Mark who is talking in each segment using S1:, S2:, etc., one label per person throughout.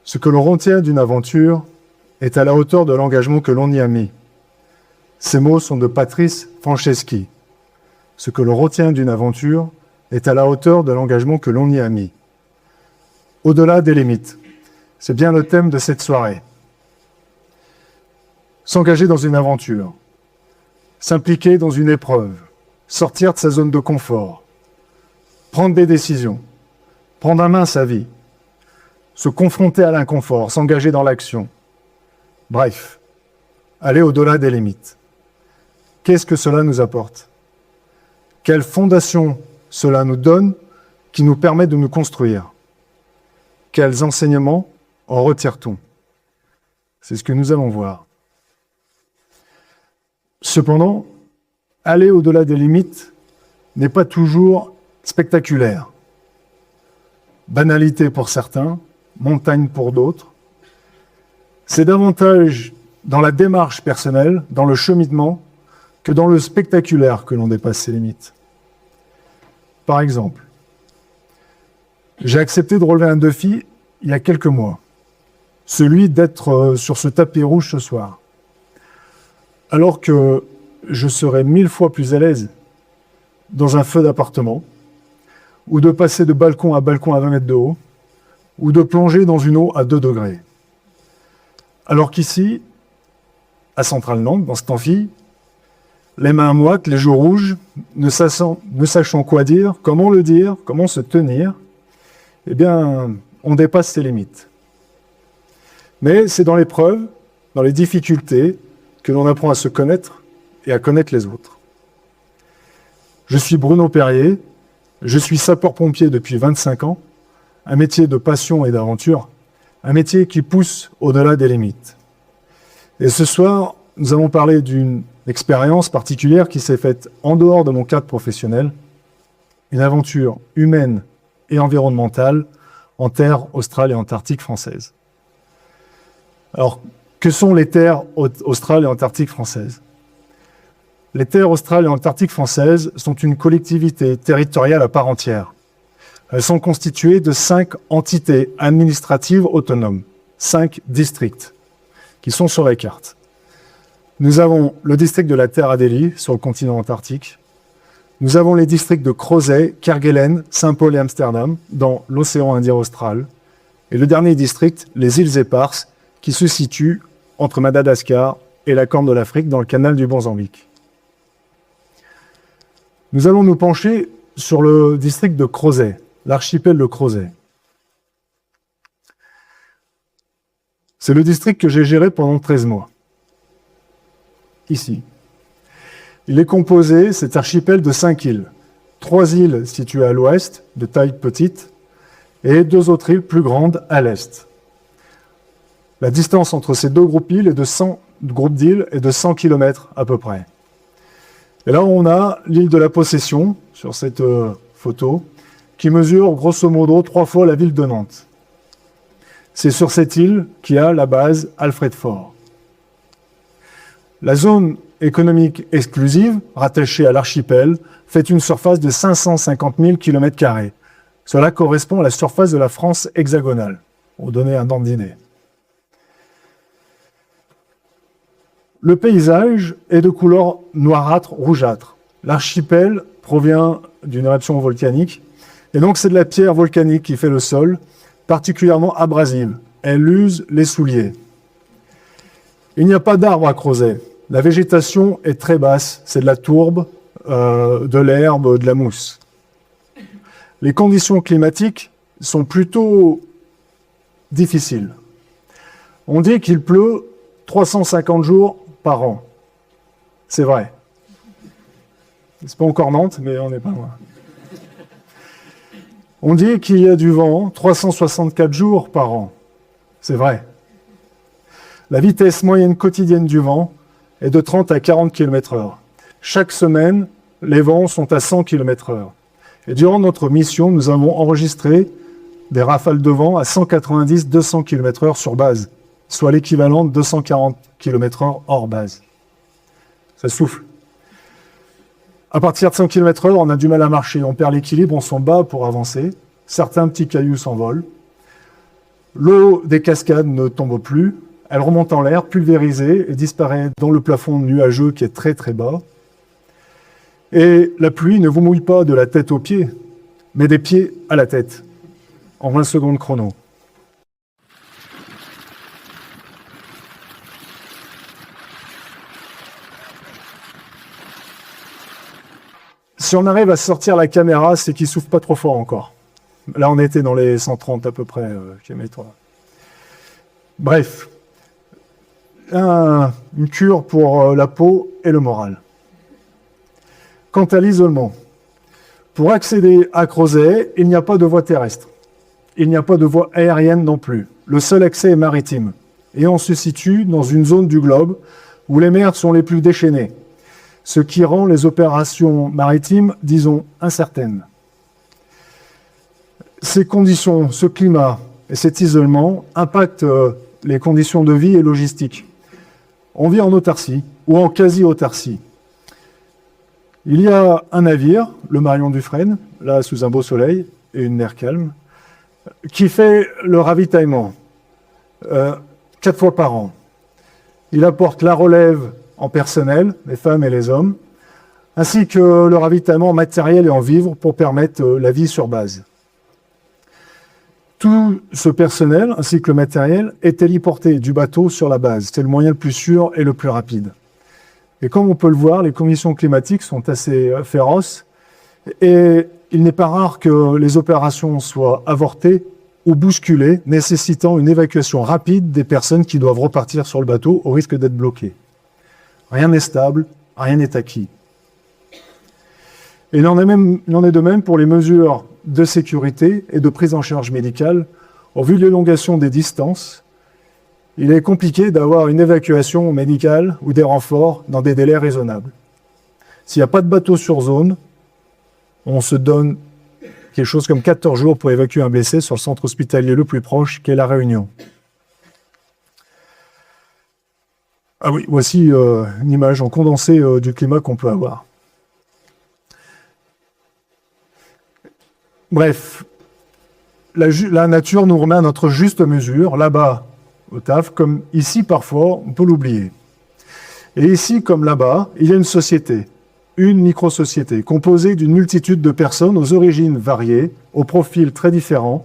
S1: Ce que l'on retient d'une aventure est à la hauteur de l'engagement que l'on y a mis. Ces mots sont de Patrice Franceschi. Ce que l'on retient d'une aventure est à la hauteur de l'engagement que l'on y a mis. Au-delà des limites, c'est bien le thème de cette soirée. S'engager dans une aventure, s'impliquer dans une épreuve, sortir de sa zone de confort, prendre des décisions, prendre en main sa vie, se confronter à l'inconfort, s'engager dans l'action. Bref, aller au-delà des limites. Qu'est-ce que cela nous apporte? Quelle fondation cela nous donne qui nous permet de nous construire? Quels enseignements en retire-t-on? C'est ce que nous allons voir. Cependant, aller au-delà des limites n'est pas toujours spectaculaire. Banalité pour certains, montagne pour d'autres. C'est davantage dans la démarche personnelle, dans le cheminement, que dans le spectaculaire que l'on dépasse ses limites. Par exemple, j'ai accepté de relever un défi il y a quelques mois, celui d'être sur ce tapis rouge ce soir, alors que je serais 1000 fois plus à l'aise dans un feu d'appartement, ou de passer de balcon à 20 mètres de haut, ou de plonger dans une eau à 2 degrés. Alors qu'ici, à Centrale Nantes, dans cet amphi, les mains moites, les joues rouges, ne sachant quoi dire, comment se tenir, eh bien, on dépasse ses limites. Mais c'est dans l'épreuve, dans les difficultés, que l'on apprend à se connaître et à connaître les autres. Je suis Bruno Perrier, je suis sapeur-pompier depuis 25 ans, un métier de passion et d'aventure, un métier qui pousse au-delà des limites. Et ce soir, nous allons parler d'une expérience particulière qui s'est faite en dehors de mon cadre professionnel, une aventure humaine et environnementale en terres australes et antarctiques françaises. Alors, que sont les terres australes et antarctiques françaises? Les terres australes et antarctiques françaises sont une collectivité territoriale à part entière. Elles sont constituées de 5 entités administratives autonomes, 5 districts, qui sont sur la carte. Nous avons le district de la Terre Adélie, sur le continent antarctique. Nous avons les districts de Crozet, Kerguelen, Saint-Paul et Amsterdam, dans l'océan Indien austral. Et le dernier district, les îles Éparses, qui se situent entre Madagascar et la Corne de l'Afrique, dans le canal du Mozambique. Nous allons nous pencher sur le district de Crozet, l'archipel de Crozet. C'est le district que j'ai géré pendant 13 mois. Ici. Il est composé, cet archipel, de 5 îles. 3 îles situées à l'ouest, de taille petite, et 2 autres îles plus grandes à l'est. La distance entre ces 2 groupes d'îles est de 100 km à peu près. Et là, on a l'île de la Possession, sur cette photo, qui mesure grosso modo 3 fois la ville de Nantes. C'est sur cette île qu'il y a la base Alfred Fort. La zone économique exclusive, rattachée à l'archipel, fait une surface de 550 000 km². Cela correspond à la surface de la France hexagonale, pour donner un ordre d'idée. Le paysage est de couleur noirâtre, rougeâtre. L'archipel provient d'une éruption volcanique, et donc c'est de la pierre volcanique qui fait le sol, particulièrement abrasive. Elle use les souliers. Il n'y a pas d'arbres à Crozet. La végétation est très basse, c'est de la tourbe, de l'herbe, de la mousse. Les conditions climatiques sont plutôt difficiles. On dit qu'il pleut 350 jours par an. C'est vrai. C'est pas encore Nantes, mais on n'est pas loin. On dit qu'il y a du vent 364 jours par an. C'est vrai. La vitesse moyenne quotidienne du vent est de 30 à 40 km/h. Chaque semaine, les vents sont à 100 km/h. Et durant notre mission, nous avons enregistré des rafales de vent à 190-200 km/h sur base, soit l'équivalent de 240 km/h hors base. Ça souffle. À partir de 100 km/h, on a du mal à marcher, on perd l'équilibre, on s'en bat pour avancer. Certains petits cailloux s'envolent. L'eau des cascades ne tombe plus, elle remonte en l'air, pulvérisée, et disparaît dans le plafond nuageux qui est très très bas. Et la pluie ne vous mouille pas de la tête aux pieds, mais des pieds à la tête, en 20 secondes chrono. Si on arrive à sortir la caméra, c'est qu'il souffle pas trop fort encore. Là, on était dans les 130 à peu près km/h. Bref, une cure pour la peau et le moral. Quant à l'isolement, pour accéder à Crozet, il n'y a pas de voie terrestre. Il n'y a pas de voie aérienne non plus. Le seul accès est maritime. Et on se situe dans une zone du globe où les mers sont les plus déchaînées, ce qui rend les opérations maritimes, disons, incertaines. Ces conditions, ce climat et cet isolement impactent les conditions de vie et logistique. On vit en autarcie ou en quasi-autarcie. Il y a un navire, le Marion Dufresne, là sous un beau soleil et une mer calme, qui fait le ravitaillement 4 fois par an. Il apporte la relève en personnel, les femmes et les hommes, ainsi que le ravitaillement en matériel et en vivres pour permettre la vie sur base. Tout ce personnel, ainsi que le matériel, est héliporté du bateau sur la base. C'est le moyen le plus sûr et le plus rapide. Et comme on peut le voir, les conditions climatiques sont assez féroces et il n'est pas rare que les opérations soient avortées ou bousculées, nécessitant une évacuation rapide des personnes qui doivent repartir sur le bateau au risque d'être bloquées. Rien n'est stable, rien n'est acquis. Et il en est de même pour les mesures de sécurité et de prise en charge médicale. Au vu de l'élongation des distances, il est compliqué d'avoir une évacuation médicale ou des renforts dans des délais raisonnables. S'il n'y a pas de bateau sur zone, on se donne quelque chose comme 14 jours pour évacuer un blessé sur le centre hospitalier le plus proche, qui est La Réunion. Ah oui, voici une image en condensé du climat qu'on peut avoir. Bref, la nature nous remet à notre juste mesure, là-bas au taf, comme ici parfois, on peut l'oublier. Et ici, comme là-bas, il y a une société, une micro-société, composée d'une multitude de personnes aux origines variées, aux profils très différents,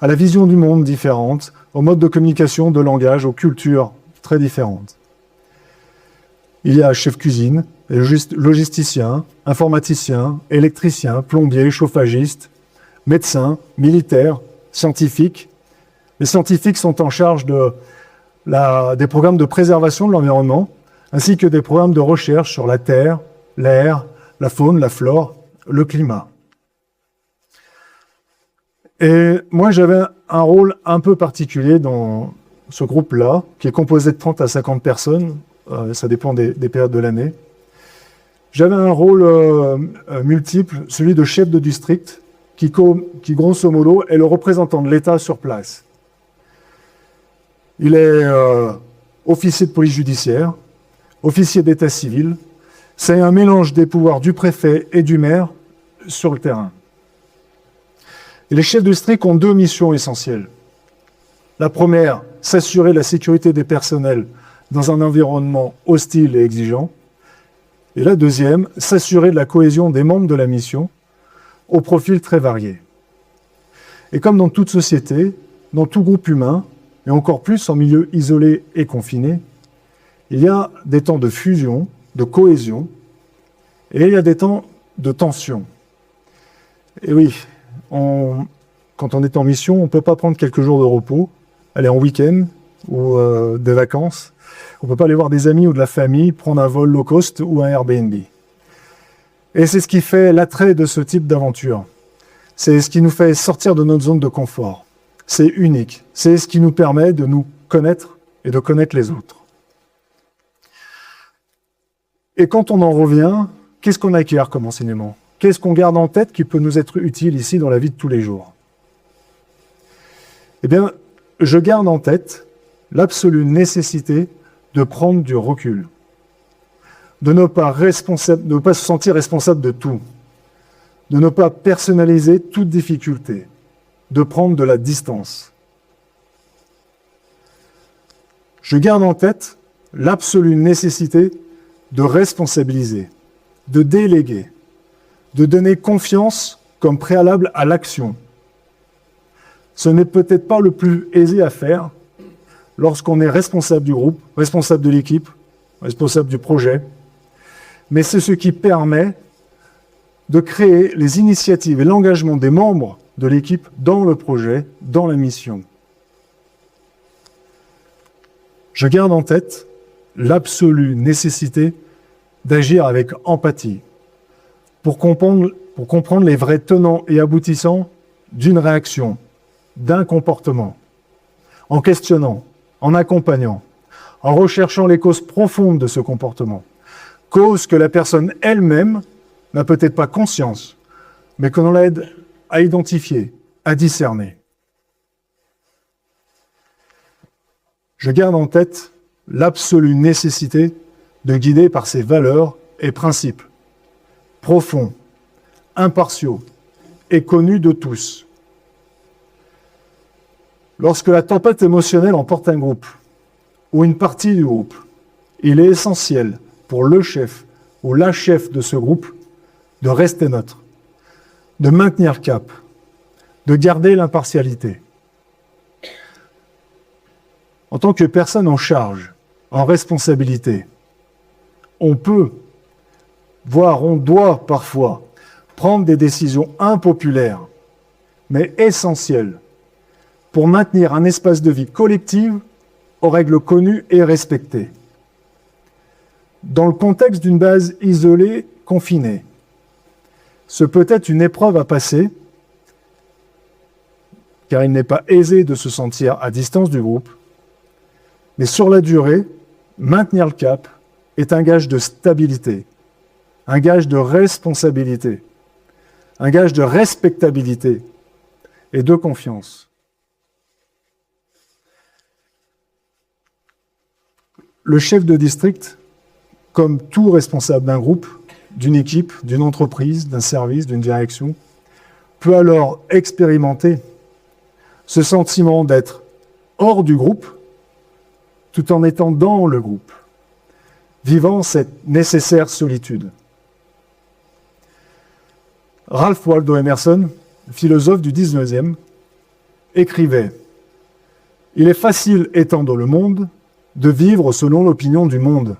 S1: à la vision du monde différente, aux modes de communication, de langage, aux cultures très différentes. Il y a chef cuisine, logisticien, informaticien, électricien, plombier, chauffagiste, médecins, militaires, scientifiques. Les scientifiques sont en charge des programmes de préservation de l'environnement, ainsi que des programmes de recherche sur la terre, l'air, la faune, la flore, le climat. Et moi, j'avais un rôle un peu particulier dans ce groupe-là, qui est composé de 30 à 50 personnes, ça dépend des périodes de l'année. J'avais un rôle multiple, celui de chef de district, qui grosso modo est le représentant de l'État sur place. Il est officier de police judiciaire, officier d'état civil. C'est un mélange des pouvoirs du préfet et du maire sur le terrain. Et les chefs de district ont 2 missions essentielles. La première, s'assurer la sécurité des personnels dans un environnement hostile et exigeant. Et la deuxième, s'assurer de la cohésion des membres de la mission, aux profils très variés. Et comme dans toute société, dans tout groupe humain, et encore plus en milieu isolé et confiné, il y a des temps de fusion, de cohésion, et il y a des temps de tension. Et oui, quand on est en mission, on ne peut pas prendre quelques jours de repos, aller en week-end ou des vacances. On ne peut pas aller voir des amis ou de la famille, prendre un vol low cost ou un Airbnb. Et c'est ce qui fait l'attrait de ce type d'aventure. C'est ce qui nous fait sortir de notre zone de confort. C'est unique. C'est ce qui nous permet de nous connaître et de connaître les autres. Et quand on en revient, qu'est-ce qu'on acquiert comme enseignement? Qu'est-ce qu'on garde en tête qui peut nous être utile ici dans la vie de tous les jours? Eh bien, je garde en tête l'absolue nécessité de prendre du recul, de ne pas se sentir responsable de tout, de ne pas personnaliser toute difficulté, de prendre de la distance. Je garde en tête l'absolue nécessité de responsabiliser, de déléguer, de donner confiance comme préalable à l'action. Ce n'est peut-être pas le plus aisé à faire lorsqu'on est responsable du groupe, responsable de l'équipe, responsable du projet, mais c'est ce qui permet de créer les initiatives et l'engagement des membres de l'équipe dans le projet, dans la mission. Je garde en tête l'absolue nécessité d'agir avec empathie pour comprendre les vrais tenants et aboutissants d'une réaction, d'un comportement, en questionnant, en accompagnant, en recherchant les causes profondes de ce comportement, causes que la personne elle-même n'a peut-être pas conscience, mais que l'on l'aide à identifier, à discerner. Je garde en tête l'absolue nécessité de guider par ses valeurs et principes, profonds, impartiaux et connus de tous. Lorsque la tempête émotionnelle emporte un groupe, ou une partie du groupe, il est essentiel pour le chef ou la chef de ce groupe de rester neutre, de maintenir le cap, de garder l'impartialité. En tant que personne en charge, en responsabilité, on peut, voire on doit parfois, prendre des décisions impopulaires, mais essentielles, pour maintenir un espace de vie collective aux règles connues et respectées. Dans le contexte d'une base isolée, confinée, ce peut être une épreuve à passer, car il n'est pas aisé de se sentir à distance du groupe, mais sur la durée, maintenir le cap est un gage de stabilité, un gage de responsabilité, un gage de respectabilité et de confiance. Le chef de district, comme tout responsable d'un groupe, d'une équipe, d'une entreprise, d'un service, d'une direction, peut alors expérimenter ce sentiment d'être hors du groupe, tout en étant dans le groupe, vivant cette nécessaire solitude. Ralph Waldo Emerson, philosophe du XIXe, écrivait « Il est facile, étant dans le monde, de vivre selon l'opinion du monde.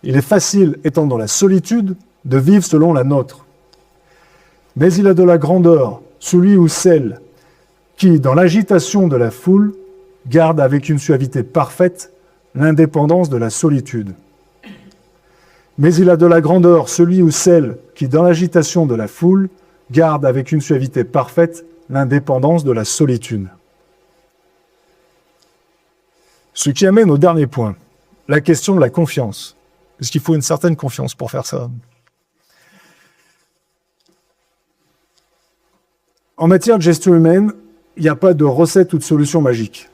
S1: Il est facile, étant dans la solitude, de vivre selon la nôtre. Mais il a de la grandeur, celui ou celle qui, dans l'agitation de la foule, garde avec une suavité parfaite l'indépendance de la solitude. Mais il a de la grandeur, celui ou celle qui, dans l'agitation de la foule, garde avec une suavité parfaite l'indépendance de la solitude. » Ce qui amène au dernier point, la question de la confiance. Parce qu'il faut une certaine confiance pour faire ça. En matière de gestion humaine, il n'y a pas de recette ou de solution magique.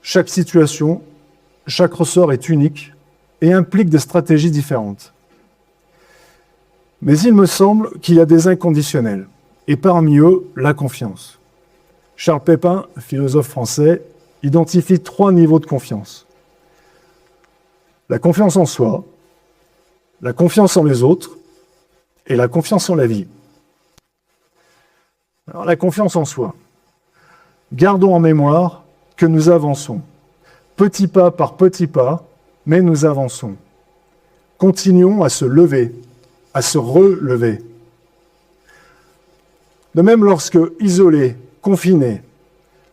S1: Chaque situation, chaque ressort est unique et implique des stratégies différentes. Mais il me semble qu'il y a des inconditionnels, et parmi eux, la confiance. Charles Pépin, philosophe français, identifie 3 niveaux de confiance. La confiance en soi, la confiance en les autres et la confiance en la vie. Alors, la confiance en soi. Gardons en mémoire que nous avançons, petit pas par petit pas, mais nous avançons. Continuons à se lever, à se relever. De même, lorsque isolés, confinés,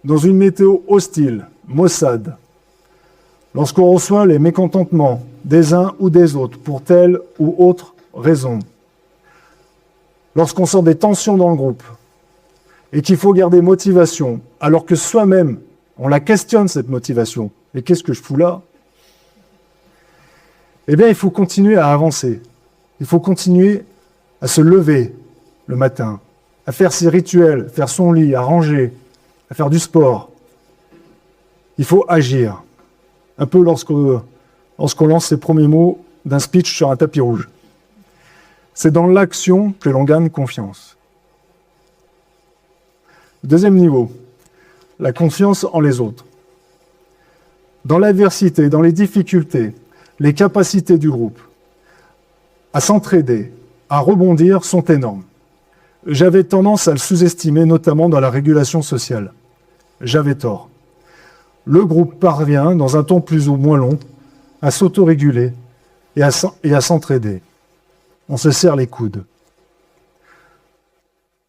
S1: dans une météo hostile, maussade, lorsqu'on reçoit les mécontentements des uns ou des autres pour telle ou autre raison, lorsqu'on sent des tensions dans le groupe et qu'il faut garder motivation, alors que soi-même, on la questionne cette motivation, et qu'est-ce que je fous là? Eh bien, il faut continuer à avancer, il faut continuer à se lever le matin, à faire ses rituels, faire son lit, à ranger, à faire du sport. Il faut agir. Un peu lorsqu'on lance ses premiers mots d'un speech sur un tapis rouge. C'est dans l'action que l'on gagne confiance. Deuxième niveau, la confiance en les autres. dans l'adversité, dans les difficultés, les capacités du groupe à s'entraider, à rebondir sont énormes. J'avais tendance à le sous-estimer, notamment dans la régulation sociale. J'avais tort. Le groupe parvient, dans un temps plus ou moins long, à s'autoréguler et à s'entraider. On se serre les coudes.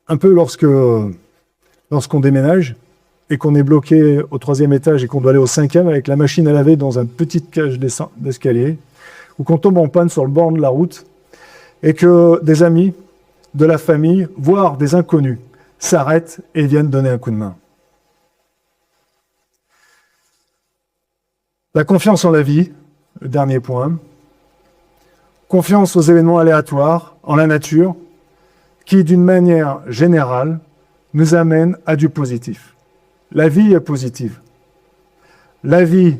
S1: Un peu lorsqu'on déménage et qu'on est bloqué au 3e étage et qu'on doit aller au 5e avec la machine à laver dans une petite cage d'escalier, ou qu'on tombe en panne sur le bord de la route et que des amis, de la famille, voire des inconnus, s'arrêtent et viennent donner un coup de main. La confiance en la vie, le dernier point. Confiance aux événements aléatoires, en la nature, qui, d'une manière générale, nous amène à du positif. La vie est positive. La vie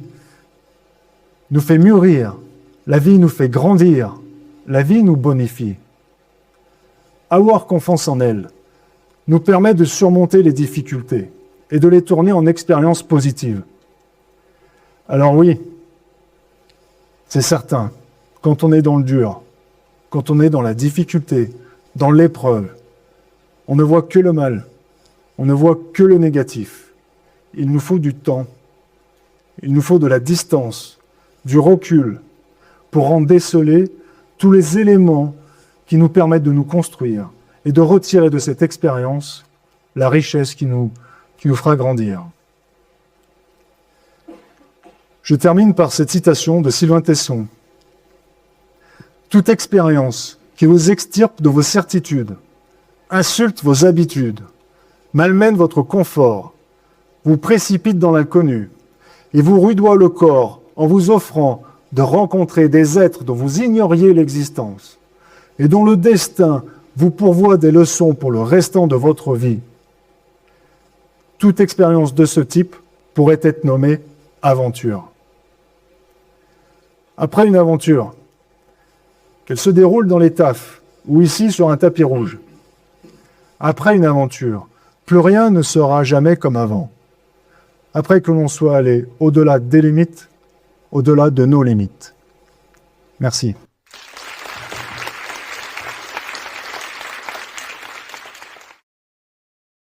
S1: nous fait mûrir. La vie nous fait grandir. La vie nous bonifie. Avoir confiance en elle nous permet de surmonter les difficultés et de les tourner en expériences positives. Alors oui, c'est certain, quand on est dans le dur, quand on est dans la difficulté, dans l'épreuve, on ne voit que le mal, on ne voit que le négatif. Il nous faut du temps, il nous faut de la distance, du recul, pour en déceler tous les éléments qui nous permettent de nous construire et de retirer de cette expérience la richesse qui nous fera grandir. Je termine par cette citation de Sylvain Tesson. « Toute expérience qui vous extirpe de vos certitudes, insulte vos habitudes, malmène votre confort, vous précipite dans l'inconnu et vous rudoie le corps en vous offrant de rencontrer des êtres dont vous ignoriez l'existence et dont le destin vous pourvoit des leçons pour le restant de votre vie. Toute expérience de ce type pourrait être nommée aventure. » Après une aventure, qu'elle se déroule dans les tafs ou ici sur un tapis rouge, après une aventure, plus rien ne sera jamais comme avant. Après que l'on soit allé au-delà des limites, au-delà de nos limites. Merci.